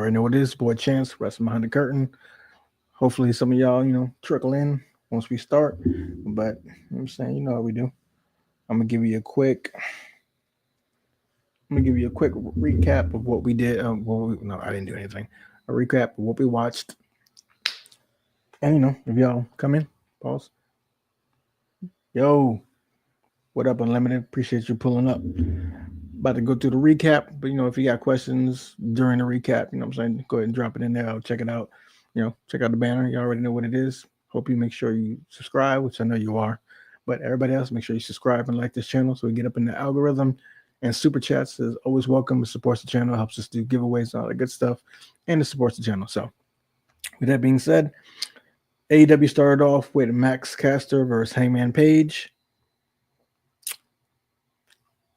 already know what it is. Boy Chance, wrestling behind the curtain. Hopefully, some of y'all, trickle in once we start. But I'm saying, you know what we do. I'm gonna give you a quick. I'm gonna give you a quick recap of what we did. No, I didn't do anything. A recap of what we watched. And if y'all come in, pause. Yo, what up, Unlimited? Appreciate you pulling up. About to go through the recap, but if you got questions during the recap, what I'm saying, go ahead and drop it in there. I'll check it out. Check out the banner. You already know what it is. Hope you make sure you subscribe, which I know you are. But everybody else, make sure you subscribe and like this channel so we get up in the algorithm. And super chats is always welcome. It supports the channel, helps us do giveaways and all that good stuff, and it supports the channel. So, with that being said, AEW started off with Max Caster versus Hangman Page.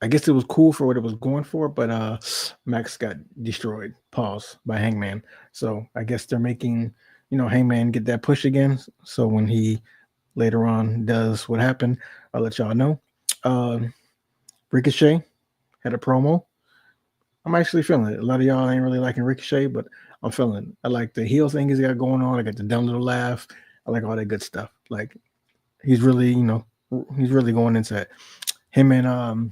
I guess it was cool for what it was going for, but Max got destroyed, pause, by Hangman. So I guess they're making, Hangman get that push again. So when he later on does what happened, I'll let y'all know. Ricochet had a promo. I'm actually feeling it. A lot of y'all ain't really liking Ricochet, but I'm feeling it. I like the heel thing he's got going on. I got the dumb little laugh. I like all that good stuff. Like he's really, he's really going into it. Him and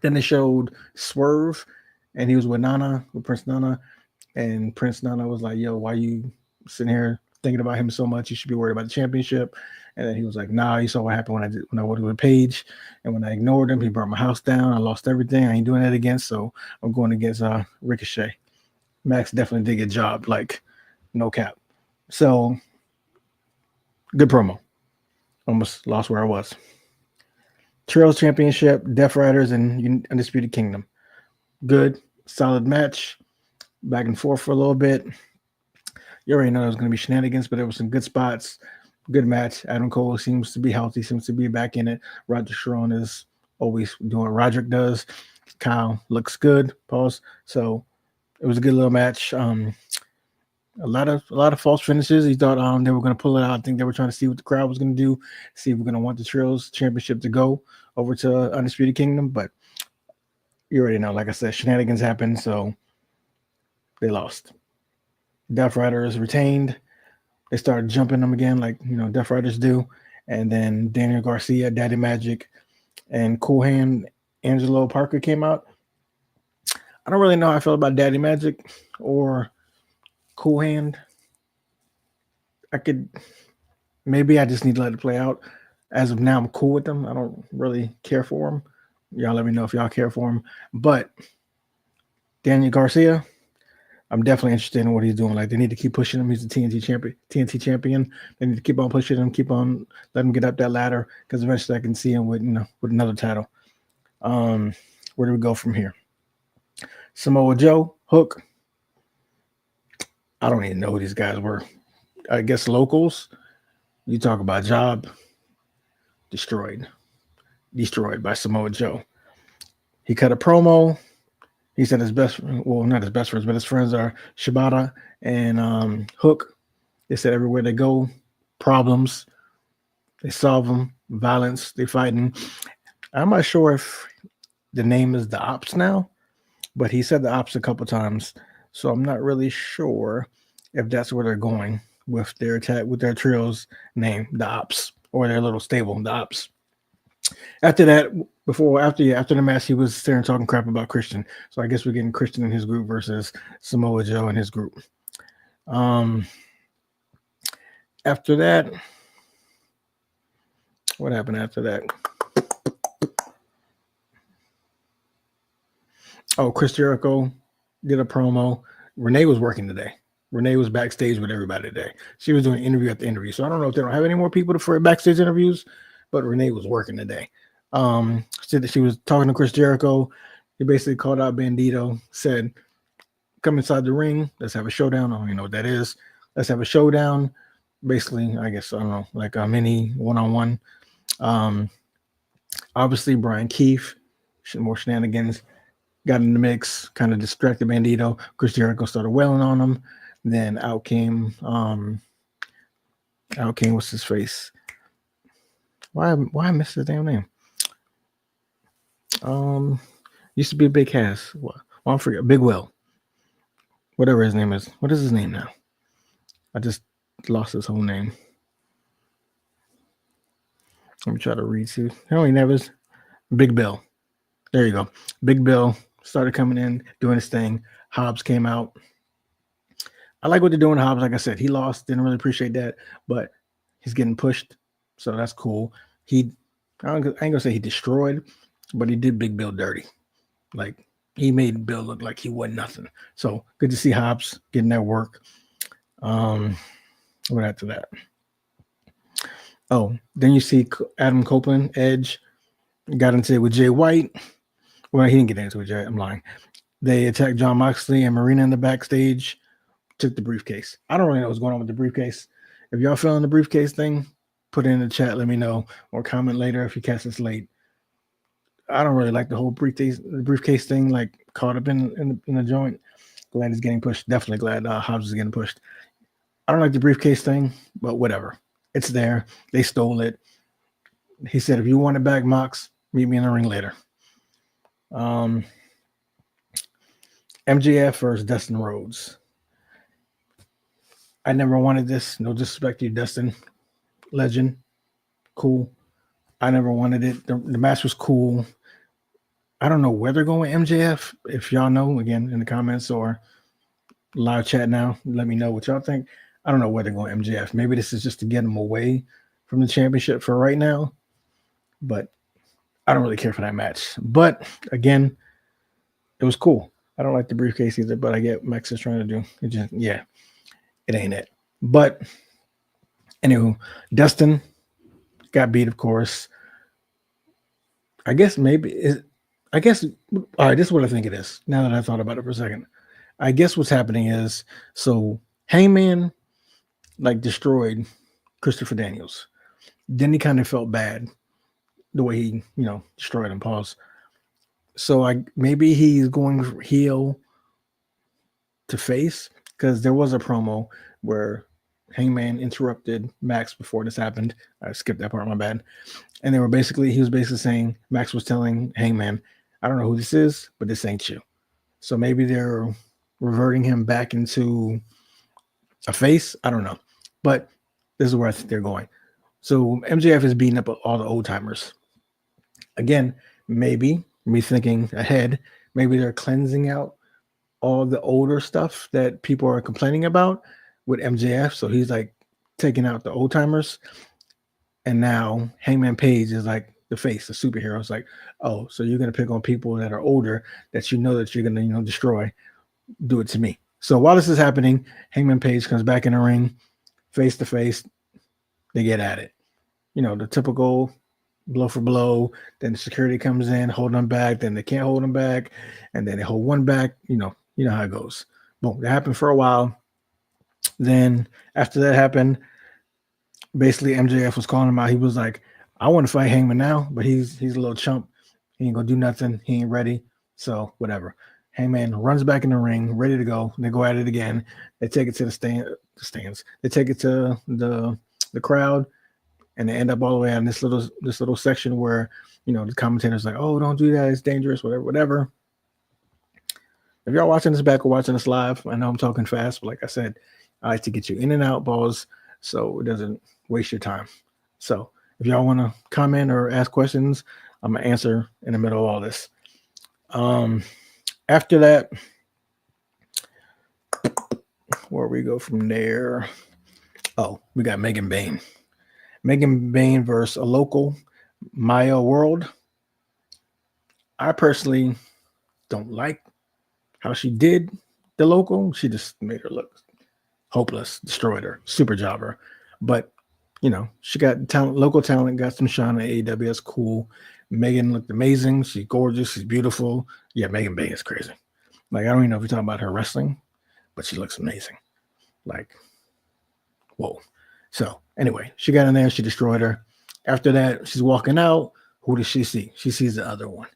then they showed Swerve, and he was with Prince Nana, and Prince Nana was like, "Yo, why you sitting here thinking about him so much? You should be worried about the championship." And then he was like, "Nah, you saw what happened when I worked with Paige, and when I ignored him, he brought my house down. I lost everything. I ain't doing that again. So I'm going against Ricochet." Max definitely did a good job, like no cap. So good promo. Almost lost where I was. Trios Championship, Death Riders, and Undisputed Kingdom. Good, solid match. Back and forth for a little bit. You already know there was going to be shenanigans, but there were some good spots. Good match. Adam Cole seems to be healthy, seems to be back in it. Roger Strong is always doing what Roderick does. Kyle looks good. Pause. So it was a good little match. A lot of false finishes. He thought they were going to pull it out. I think they were trying to see what the crowd was going to do, see if we're going to want the Trios Championship to go over to Undisputed Kingdom. But you already know, like I said, shenanigans happened, so they lost. Death Riders retained. They started jumping them again, like Death Riders do. And then Daniel Garcia, Daddy Magic, and Cool Hand Angelo Parker came out. I don't really know how I feel about Daddy Magic or Cool Hand. Maybe I just need to let it play out. As of now, I'm cool with them. I don't really care for them. Y'all let me know if y'all care for him. But Daniel Garcia, I'm definitely interested in what he's doing. Like they need to keep pushing him. He's the TNT champion. They need to keep on pushing him, keep on letting him get up that ladder because eventually I can see him with with another title. Where do we go from here? Samoa Joe, Hook. I don't even know who these guys were. I guess locals. You talk about job. Destroyed by Samoa Joe. He cut a promo. He said not his best friends, but his friends are Shibata and Hook. They said everywhere they go, problems, they solve them, violence, they fighting. I'm not sure if the name is the Ops now, but he said the Ops a couple times, so I'm not really sure if that's where they're going with their trio's name, the Ops, or their little stable, the Ops. After that, after the match, he was staring talking crap about Christian. So I guess we're getting Christian in his group versus Samoa Joe in his group. After that, what happened after that? Oh, Chris Jericho did a promo. Renee was working today. Renee was backstage with everybody today. She was doing interview after interview. So I don't know if they don't have any more people for backstage interviews, but Renee was working today. Said that she was talking to Chris Jericho. He basically called out Bandito, said, "Come inside the ring. Let's have a showdown." I don't even know what that is. Let's have a showdown. Basically, I guess, I don't know, like a mini one-on-one. Obviously, Brian Keefe, more shenanigans, got in the mix, kind of distracted Bandito. Chris Jericho started wailing on him. Then out came what's his face? Why I missed his damn name? Used to be a Big Cass. Well, I forget. Big Will. whatever his name is. What is his name now? I just lost his whole name. Let me try to read too. Oh, he never. Big Bill. There you go. Big Bill started coming in, doing his thing. Hobbs came out. I like what they're doing. Hobbs, like I said, he lost. Didn't really appreciate that, but he's getting pushed, so that's cool. I ain't gonna say he destroyed, but he did Big Bill dirty. Like he made Bill look like he wasn't nothing. So good to see Hobbs getting that work. What after that? Oh, then you see Adam Copeland, Edge, got into it with Jay White. Well, he didn't get into it, Jay. I'm lying. They attacked John Moxley and Marina in the backstage. Took the briefcase. I don't really know what's going on with the briefcase. If y'all feeling the briefcase thing, put it in the chat. Let me know or comment later if you catch this late. I don't really like the whole briefcase thing, like caught up in the joint. Glad he's getting pushed. Definitely glad Hobbs is getting pushed. I don't like the briefcase thing, but whatever. It's there. They stole it. He said, if you want it back, Mox, meet me in the ring later. MJF versus Dustin Rhodes. I never wanted this. No disrespect to you, Dustin. Legend. Cool. I never wanted it. The match was cool. I don't know where they're going with MJF. If y'all know, again, in the comments or live chat now, let me know what y'all think. I don't know where they're going MJF. Maybe this is just to get him away from the championship for right now. But I don't really care for that match. But, again, it was cool. I don't like the briefcase either, but I get what Max is trying to do. It ain't it. But, anywho, Dustin got beat, of course. All right, this is what I think it is. Now that I thought about it for a second. I guess what's happening is, so Hangman, destroyed Christopher Daniels. Then he kind of felt bad the way he, destroyed him. Pause. So maybe he's going heel to face, because there was a promo where Hangman interrupted Max before this happened. I skipped that part, my bad. And he was basically saying, Max was telling Hangman, I don't know who this is, but this ain't you. So maybe they're reverting him back into a face. I don't know. But this is where I think they're going. So MJF is beating up all the old timers. Again, maybe me thinking ahead, maybe they're cleansing out all the older stuff that people are complaining about with MJF. So he's taking out the old timers. And now Hangman Page is the face, the superhero. It's oh, so you're going to pick on people that are older that you know that you're going to, destroy. Do it to me. So while this is happening, Hangman Page comes back in the ring, face to face. They get at it. The typical blow for blow. Then the security comes in, hold them back. Then they can't hold them back. And then they hold one back. You know how it goes. Boom. That happened for a while. Then after that happened, basically MJF was calling him out. He was like, I want to fight Hangman now, but he's a little chump. He ain't going to do nothing. He ain't ready. So whatever. Hangman runs back in the ring, ready to go. They go at it again. They take it to the stands. They take it to the crowd, and they end up all the way on this little section where, the commentator's like, oh, don't do that. It's dangerous, whatever. If y'all watching this back or watching this live, I know I'm talking fast, but like I said, I like to get you in and out balls so it doesn't waste your time. So if y'all want to comment or ask questions, I'm going to answer in the middle of all this. After that, where we go from there? Oh, we got Megan Bayne. Megan Bayne versus a local, Maya World. I personally don't like how she did the local. She just made her look hopeless, destroyed her, super jobber. But, she got talent, local talent, got some shine at AEW. That's cool. Megan looked amazing. She's gorgeous. She's beautiful. Yeah, Megan Bayne is crazy. I don't even know if you're talking about her wrestling, but she looks amazing. Whoa. So, anyway, she got in there. She destroyed her. After that, she's walking out. Who does she see? She sees the other one,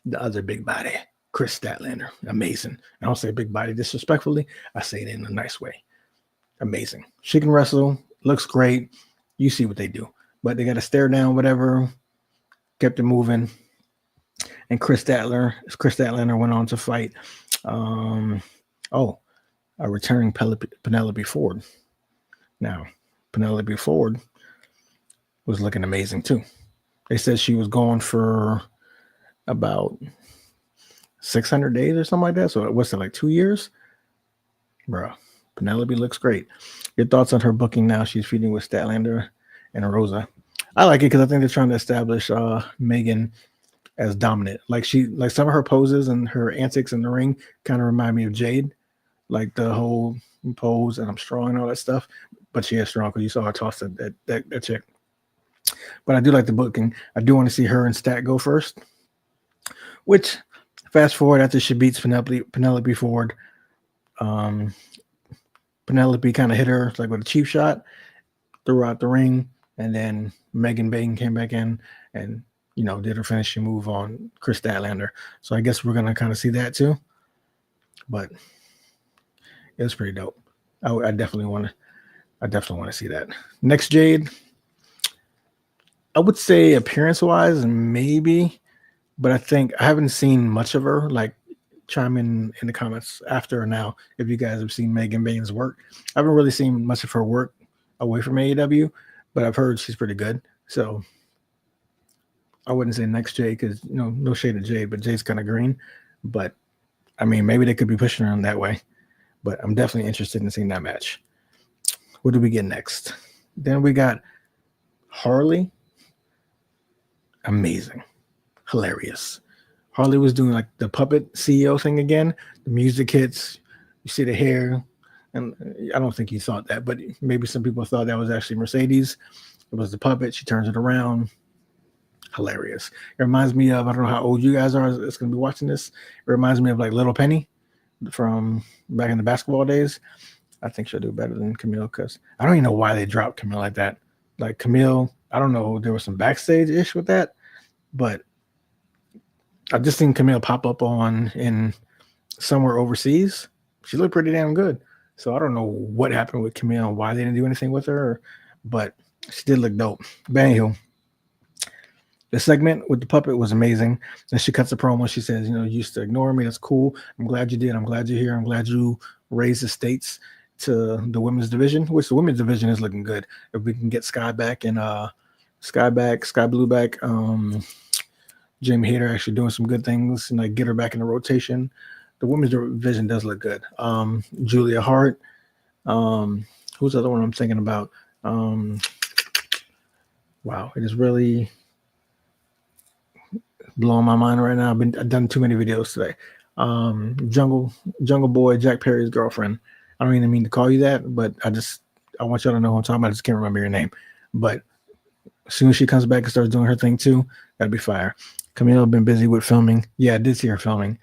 the other big body, Chris Statlander. Amazing. I don't say big body disrespectfully. I say it in a nice way. Amazing. She can wrestle. Looks great. You see what they do. But they got to stare down, whatever. Kept it moving. And Chris Statlander went on to fight. returning Penelope Ford. Now, Penelope Ford was looking amazing too. They said she was gone for about 600 days or something like that. So what's it, like 2 years? Bro, Penelope looks great. Your thoughts on her booking now? She's feuding with Statlander and Rosa. I like it because I think they're trying to establish Megan as dominant. Like some of her poses and her antics in the ring kind of remind me of Jade, like the whole pose and I'm strong and all that stuff. But she is strong because you saw her toss that chick. But I do like the booking. I do want to see her and Stat go first. Which, fast forward after she beats Penelope Ford, Penelope kind of hit her like with a cheap shot, threw out the ring, and then Megan Bain came back in and did her finishing move on Chris Statlander. So I guess we're gonna kind of see that too. But it was pretty dope. I definitely want to see that. Next, Jade. I would say appearance-wise, maybe, but I think I haven't seen much of her. Like, chime in the comments after or now if you guys have seen Megan Bain's work. I haven't really seen much of her work away from AEW, but I've heard she's pretty good. So I wouldn't say next Jade because no shade of Jade, but Jade's kind of green. But I mean, maybe they could be pushing her in that way. But I'm definitely interested in seeing that match. What do we get next? Then we got Harley. Amazing. Hilarious. Harley was doing like the puppet CEO thing again. The music hits. You see the hair. And I don't think he thought that, but maybe some people thought that was actually Mercedes. It was the puppet. She turns it around. Hilarious. It reminds me of, I don't know how old you guys are that's going to be watching this. It reminds me of like Little Penny from back in the basketball days. I think she'll do better than Camille because I don't even know why they dropped Camille like that. Like Camille, I don't know. There was some backstage ish with that, but I've just seen Camille pop up in somewhere overseas. She looked pretty damn good. So I don't know what happened with Camille and why they didn't do anything with her, but she did look dope. But anywho, the segment with the puppet was amazing. And she cuts a promo. She says, you used to ignore me. That's cool. I'm glad you did. I'm glad you're here. I'm glad you raised the stakes to the women's division, which the women's division is looking good. If we can get Sky back and Sky Blue back, Jamie Hayter actually doing some good things and like get her back in the rotation. The women's division does look good. Julia Hart. Who's the other one I'm thinking about? Wow, it is really blowing my mind right now. I've done too many videos today. Jungle Boy, Jack Perry's girlfriend. I don't even mean to call you that, but I want y'all to know who I'm talking about. I just can't remember your name. But as soon as she comes back and starts doing her thing too, that'd be fire. Camille been busy with filming. Yeah, I did see her filming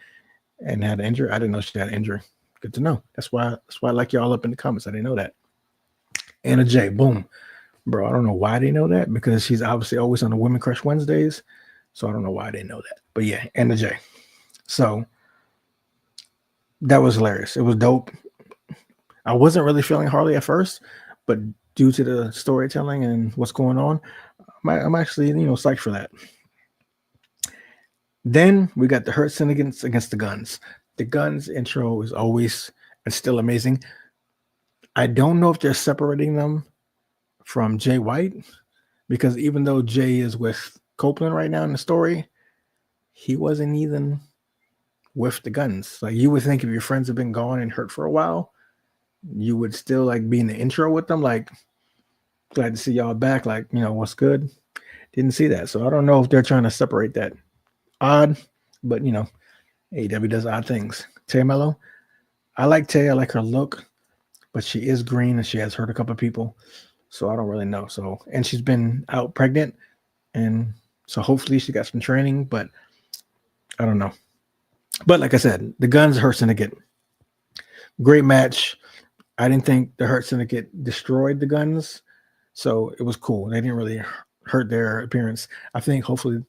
and had an injury. I didn't know she had an injury. Good to know. That's why I like y'all up in the comments. I didn't know that. Anna J, boom. Bro, I don't know why they know that because she's obviously always on the Women Crush Wednesdays. So I don't know why they know that. But yeah, Anna J. So that was hilarious. It was dope. I wasn't really feeling Harley at first, but due to the storytelling and what's going on, I'm actually, psyched for that. Then we got the Hurt Syndicate against the Guns. The Guns intro is always and still amazing. I don't know if they're separating them from Jay White because even though Jay is with Copeland right now in the story, he wasn't even with the Guns. Like you would think if your friends have been gone and hurt for a while, you would still like be in the intro with them. Like, glad to see y'all back. Like, what's good? Didn't see that. So I don't know if they're trying to separate that. Odd, but AEW does odd things. Tay Mello, I like Tay. I like her look, but she is green and she has hurt a couple of people. So I don't really know. So, and she's been out pregnant. And so hopefully she got some training, but I don't know. But like I said, the Guns Hurt Syndicate. Great match. I didn't think the Hurt Syndicate destroyed the Guns. So it was cool. They didn't really hurt their appearance. I think hopefully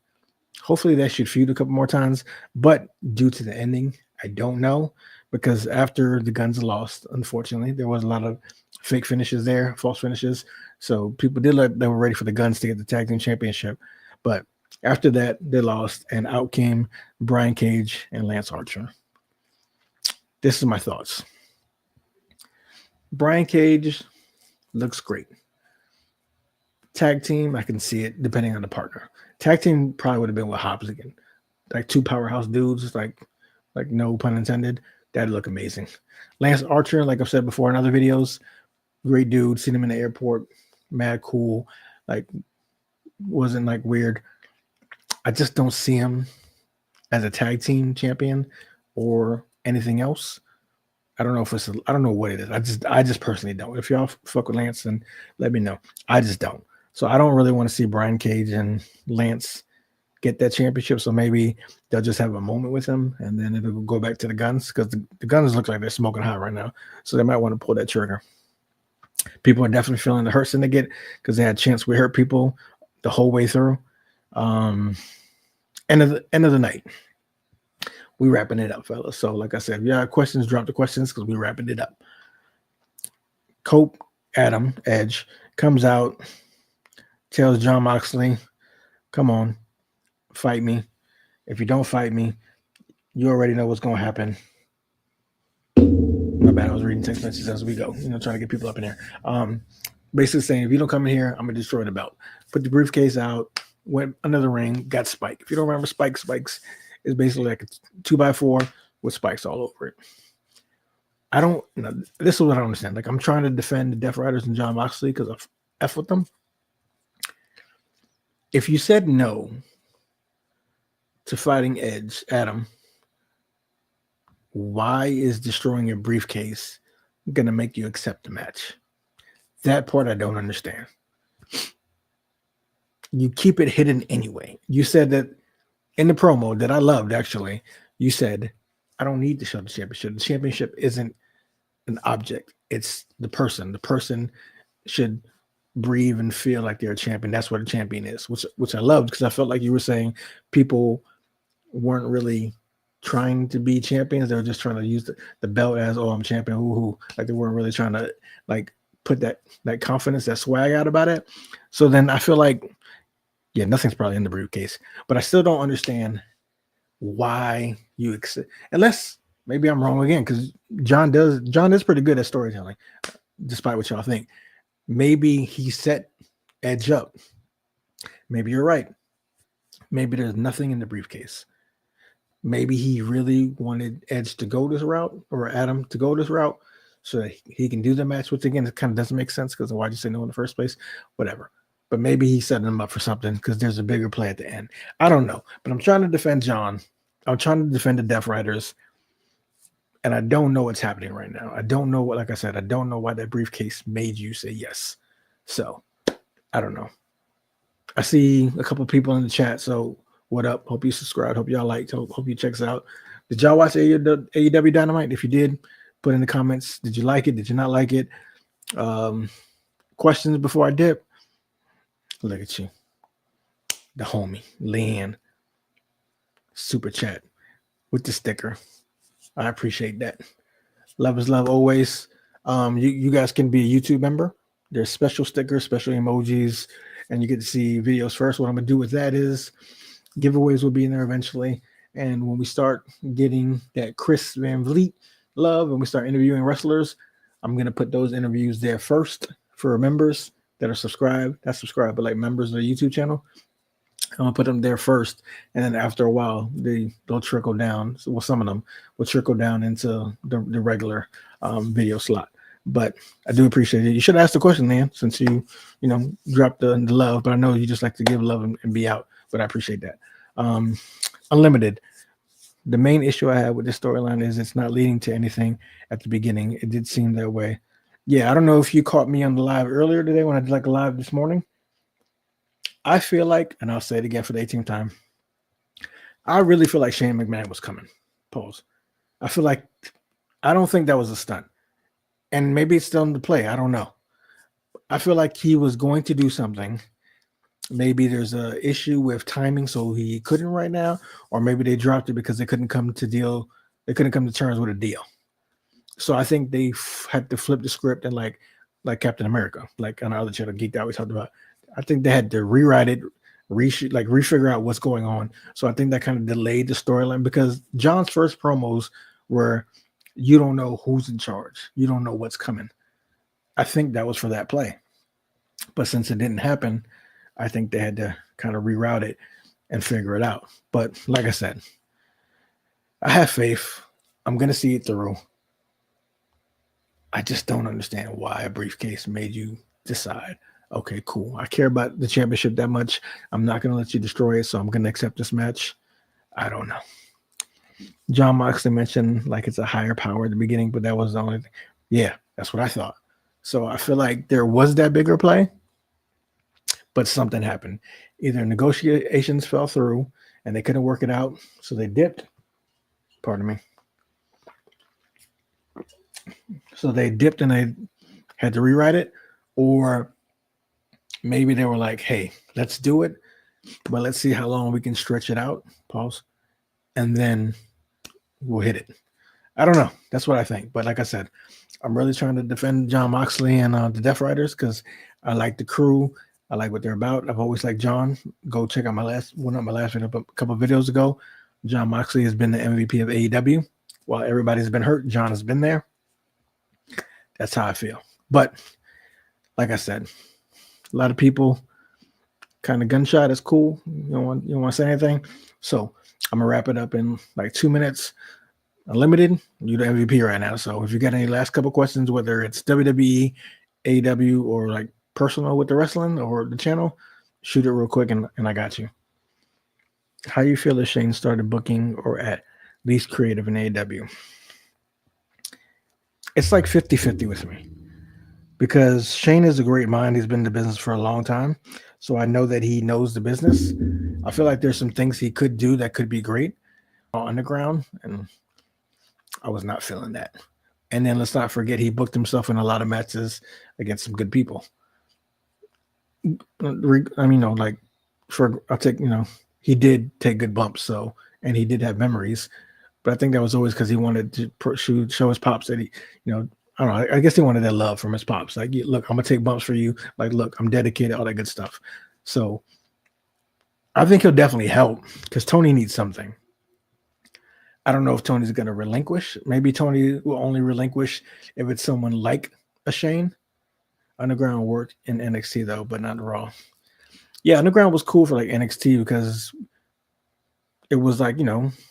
they should feud a couple more times. But due to the ending, I don't know. Because after the Guns lost, unfortunately, there was a lot of fake finishes there, false finishes. So people did they were ready for the Guns to get the tag team championship. But after that, they lost, and out came Brian Cage and Lance Archer. This is my thoughts. Brian Cage looks great. Tag team, I can see it depending on the partner. Tag team probably would have been with Hobbs again, like two powerhouse dudes, like no pun intended. That'd look amazing. Lance Archer, like I've said before in other videos, great dude. Seen him in the airport, mad cool. Like wasn't like weird. I just don't see him as a tag team champion or anything else. I don't know if it's I don't know what it is. I just personally don't. If y'all fuck with Lance, then let me know. I just don't. So I don't really want to see Brian Cage and Lance get that championship. So maybe they'll just have a moment with him and then it'll go back to the Guns because the Guns look like they're smoking hot right now. So they might want to pull that trigger. People are definitely feeling the hurt syndicate because they had a chance. We hurt people the whole way through. End of the night. We wrapping it up, fellas. So, like I said, if you have questions, drop the questions because we're wrapping it up. Cope, Adam, Edge comes out, tells John Moxley, come on, fight me. If you don't fight me, you already know what's going to happen. My bad, I was reading text messages as we go, trying to get people up in here. Basically saying, if you don't come in here, I'm going to destroy the belt. Put the briefcase out, went under the ring, got Spike. If you don't remember Spikes is basically like a 2x4 with spikes all over it. I don't, this is what I don't understand. Like, I'm trying to defend the Death Riders and John Moxley because I F with them. If you said no to fighting Edge, Adam, why is destroying your briefcase going to make you accept the match? That part I don't understand. You keep it hidden anyway. You said that in the promo that I loved, actually, you said, I don't need to show the championship. The championship isn't an object. It's the person. The person should breathe and feel like they're a champion. That's what a champion is, which I loved because I felt like you were saying people weren't really trying to be champions. They were just trying to use the belt as, oh, I'm champion. Hoo-hoo. Like they weren't really trying to like put that confidence, that swag out about it. So then I feel like, yeah, nothing's probably in the briefcase, but I still don't understand why you accept, unless maybe I'm wrong again, because John is pretty good at storytelling, despite what y'all think. Maybe he set Edge up. Maybe you're right. Maybe there's nothing in the briefcase. Maybe he really wanted Edge to go this route or Adam to go this route so that he can do the match, which again, it kind of doesn't make sense because why'd you say no in the first place? Whatever. But maybe he's setting them up for something because there's a bigger play at the end. I don't know. But I'm trying to defend John. I'm trying to defend the Death Riders. And I don't know what's happening right now. I don't know what, like I said, I don't know why that briefcase made you say yes. So I don't know. I see a couple people in the chat. So what up? Hope you subscribed. Hope y'all liked. Hope you check us out. Did y'all watch AEW Dynamite? If you did, put in the comments. Did you like it? Did you not like it? Questions before I dip? Look at you. The homie, Leanne. Super chat with the sticker. I appreciate that. Love is love always. You guys can be a YouTube member. There's special stickers, special emojis, and you get to see videos first. What I'm going to do with that is giveaways will be in there eventually. And when we start getting that Chris Van Vliet love and we start interviewing wrestlers, I'm going to put those interviews there first for members that are subscribed. That's subscribed, but like members of the YouTube channel. I'm going to put them there first. And then after a while, they'll trickle down. Well, some of them will trickle down into the regular video slot. But I do appreciate it. You should ask the question, man, since you dropped the love. But I know you just like to give love and be out. But I appreciate that. Unlimited. The main issue I have with this storyline is it's not leading to anything at the beginning. It did seem that way. Yeah, I don't know if you caught me on the live earlier today when I did like a live this morning. I feel like, and I'll say it again for the 18th time, I really feel like Shane McMahon was coming. Pause. I don't think that was a stunt. And maybe it's still in the play. I don't know. I feel like he was going to do something. Maybe there's an issue with timing, so he couldn't right now. Or maybe they dropped it because they couldn't come to terms with a deal. So I think they had to flip the script and like Captain America, like on our other channel, Geeked Out, we talked about. I think they had to rewrite it, refigure out what's going on. So I think that kind of delayed the storyline because John's first promos were, you don't know who's in charge. You don't know what's coming. I think that was for that play. But since it didn't happen, I think they had to kind of reroute it and figure it out. But like I said, I have faith. I'm going to see it through. I just don't understand why a briefcase made you decide, okay, cool. I care about the championship that much. I'm not going to let you destroy it, so I'm going to accept this match. I don't know. John Moxley mentioned like it's a higher power at the beginning, but that was the only thing. Yeah, that's what I thought. So I feel like there was that bigger play, but something happened. Either negotiations fell through and they couldn't work it out, so they dipped. Pardon me. So they dipped and they had to rewrite it, or maybe they were like, hey, let's do it, but let's see how long we can stretch it out. Pause. And then we'll hit it. I don't know. That's what I think. But like I said, I'm really trying to defend John Moxley and the Death Riders because I like the crew. I like what they're about. I've always liked John. Go check out my last video, but a couple of videos ago. John Moxley has been the MVP of AEW. While everybody's been hurt, John has been there. That's how I feel. But like I said, a lot of people kind of gunshot is cool. You don't want to say anything. So I'm gonna wrap it up in like 2 minutes. Unlimited, you're the MVP right now. So if you got any last couple questions, whether it's WWE, AEW, or like personal with the wrestling or the channel, shoot it real quick and I got you. How you feel if Shane started booking or at least creative in AEW? It's like 50-50 with me because Shane is a great mind. He's been in the business for a long time. So I know that he knows the business. I feel like there's some things he could do that could be great on Underground, and I was not feeling that. And then let's not forget he booked himself in a lot of matches against some good people. I mean, he did take good bumps, so, and he did have memories, but I think that was always because he wanted to show his pops that he, I don't know, I guess he wanted that love from his pops. Like, look, I'm gonna take bumps for you. Like, look, I'm dedicated, all that good stuff. So I think he'll definitely help because Tony needs something. I don't know if Tony's going to relinquish. Maybe Tony will only relinquish if it's someone like a Shane. Underground worked in NXT though, but not Raw. Yeah, Underground was cool for like NXT because it was like,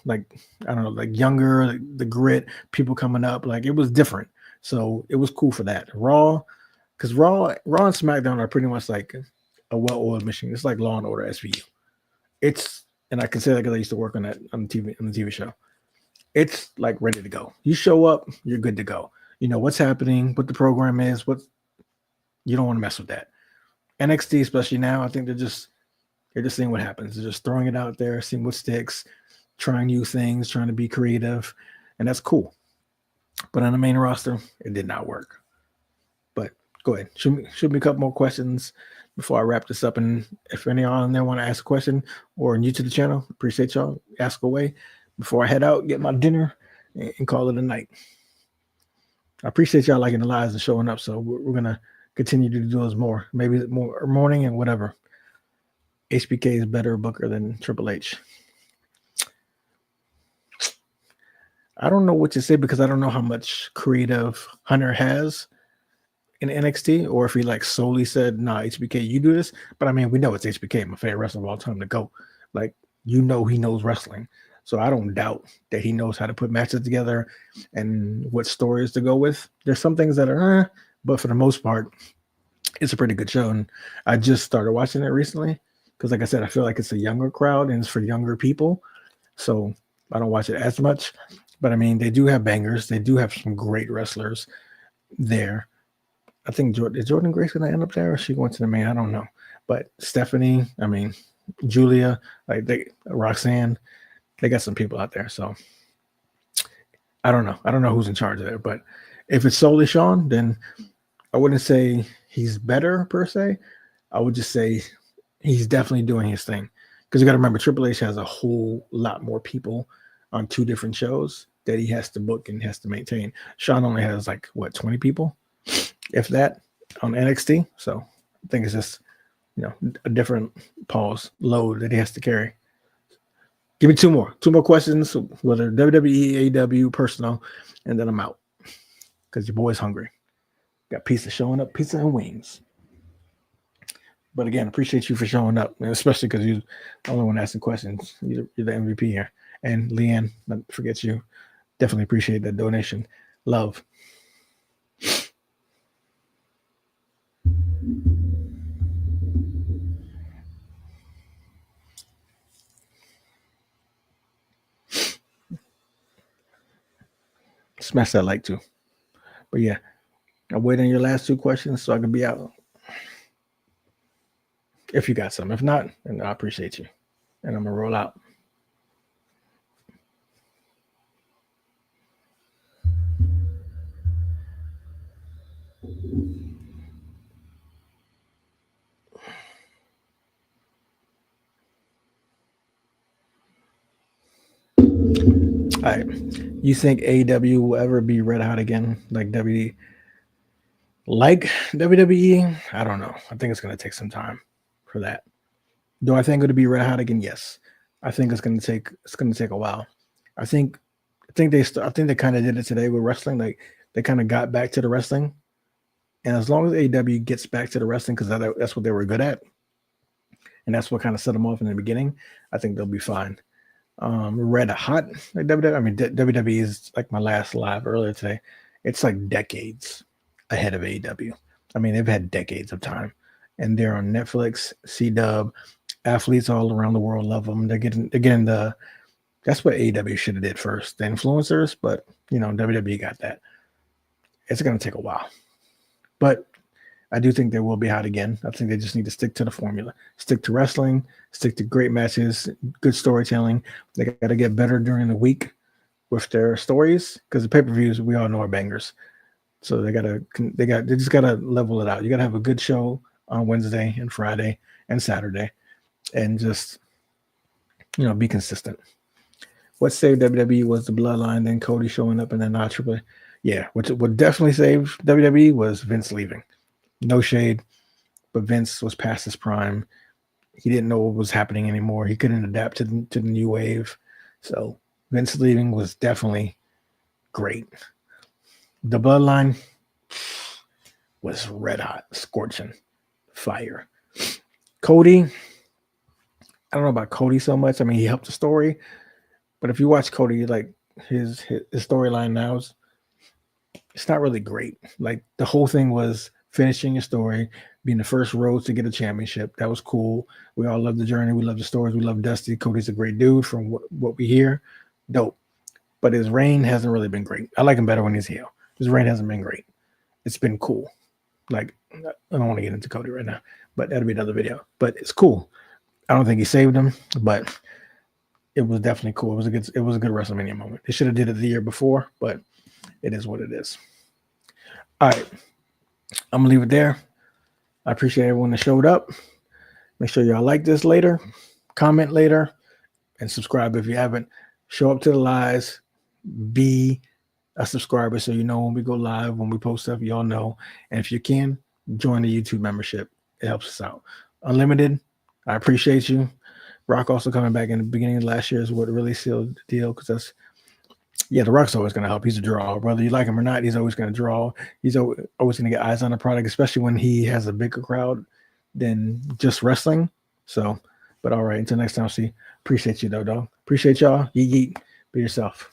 like, I don't know, like younger, like the grit, people coming up, like it was different. So it was cool for that. Raw, because Raw and SmackDown are pretty much like a well-oiled machine. It's like Law and Order SVU. And I can say that because I used to work on the TV show. It's like ready to go. You show up, you're good to go. You know what's happening, what the program is, you don't want to mess with that. NXT, especially now, I think they're just seeing what happens. They're just throwing it out there, seeing what sticks, trying new things, trying to be creative, and that's cool. But on the main roster, it did not work. But go ahead, shoot me a couple more questions before I wrap this up. And if any on there want to ask a question or new to the channel, appreciate y'all. Ask away before I head out, get my dinner, and call it a night. I appreciate y'all liking the lives and showing up. So we're going to continue to do those more. Maybe more morning and whatever. HBK is better booker than Triple H. I don't know what to say because I don't know how much creative Hunter has in NXT, or if he like solely said, nah, HBK, you do this. But I mean, we know it's HBK, my favorite wrestler of all time to go. Like, he knows wrestling. So I don't doubt that he knows how to put matches together and what stories to go with. There's some things that are, but for the most part, it's a pretty good show. And I just started watching it recently because, like I said, I feel like it's a younger crowd and it's for younger people. So I don't watch it as much. But I mean, they do have bangers. They do have some great wrestlers there. I think is Jordan Grace going to end up there, or she going to the main? I don't know. But Stephanie, I mean, Julia, Roxanne, they got some people out there. So I don't know. I don't know who's in charge of there. But if it's solely Sean, then I wouldn't say he's better per se. I would just say he's definitely doing his thing. Because you got to remember, Triple H has a whole lot more people on 2 different shows that he has to book and has to maintain. Sean only has 20 people, if that, on NXT. So I think it's just, a different load that he has to carry. Give me 2 more questions, whether WWE, AEW, personal, and then I'm out because your boy's hungry. Got pizza showing up, pizza and wings. But again, appreciate you for showing up, especially because you're the only one asking questions. You're the MVP here. And Leanne, not forget you. Definitely appreciate that donation. Love. Smash that like too. But yeah, I'll wait on your last two questions so I can be out. If you got some. If not, then I appreciate you. And I'm going to roll out. All right. You think AEW will ever be red hot again, like WWE? I don't know. I think it's going to take some time for that. Do I think it'll be red hot again? Yes. I think it's going to take a while. I think they kind of did it today with wrestling. Like they kind of got back to the wrestling, and as long as AEW gets back to the wrestling, because that's what they were good at, and that's what kind of set them off in the beginning, I think they'll be fine. Red hot like WWE. I mean, WWE is like my last live earlier today. It's like decades ahead of AEW. I mean, they've had decades of time, and they're on Netflix, CW. Athletes all around the world love them. They're getting the. That's what AEW should have did first, the influencers. But WWE got that. It's gonna take a while, but I do think they will be hot again. I think they just need to stick to the formula, stick to wrestling, stick to great matches, good storytelling. They got to get better during the week with their stories because the pay-per-views we all know are bangers. So they just gotta level it out. You gotta have a good show on Wednesday and Friday and Saturday, and just be consistent. What saved WWE was the bloodline, then Cody showing up, and then Triple. Yeah, what definitely saved WWE was Vince leaving. No shade, but Vince was past his prime. He didn't know what was happening anymore. He couldn't adapt to the new wave. So Vince leaving was definitely great. The bloodline was red hot, scorching, fire. Cody, I don't know about Cody so much. I mean, he helped the story, but if you watch Cody, like his storyline now, it's not really great. Like the whole thing was finishing your story, being the first Rhodes to get a championship. That was cool. We all love the journey. We love the stories. We love Dusty. Cody's a great dude from what we hear. Dope. But his reign hasn't really been great. I like him better when he's heel. His reign hasn't been great. It's been cool. Like, I don't want to get into Cody right now, but that'll be another video. But it's cool. I don't think he saved him, but it was definitely cool. It was a good WrestleMania moment. They should have did it the year before, but it is what it is. All right. I'm going to leave it there. I appreciate everyone that showed up. Make sure y'all like this later, comment later, and subscribe if you haven't. Show up to the lives. Be a subscriber so you know when we go live, when we post stuff, y'all know. And if you can, join the YouTube membership. It helps us out. Unlimited, I appreciate you. Rock also coming back in the beginning of last year is what really sealed the deal because The Rock's always going to help. He's a draw. Whether you like him or not, he's always going to draw. He's always going to get eyes on the product, especially when he has a bigger crowd than just wrestling. So, but all right, until next time, see. Appreciate you, though, dog. Appreciate y'all. Yeet, yeet. Be yourself.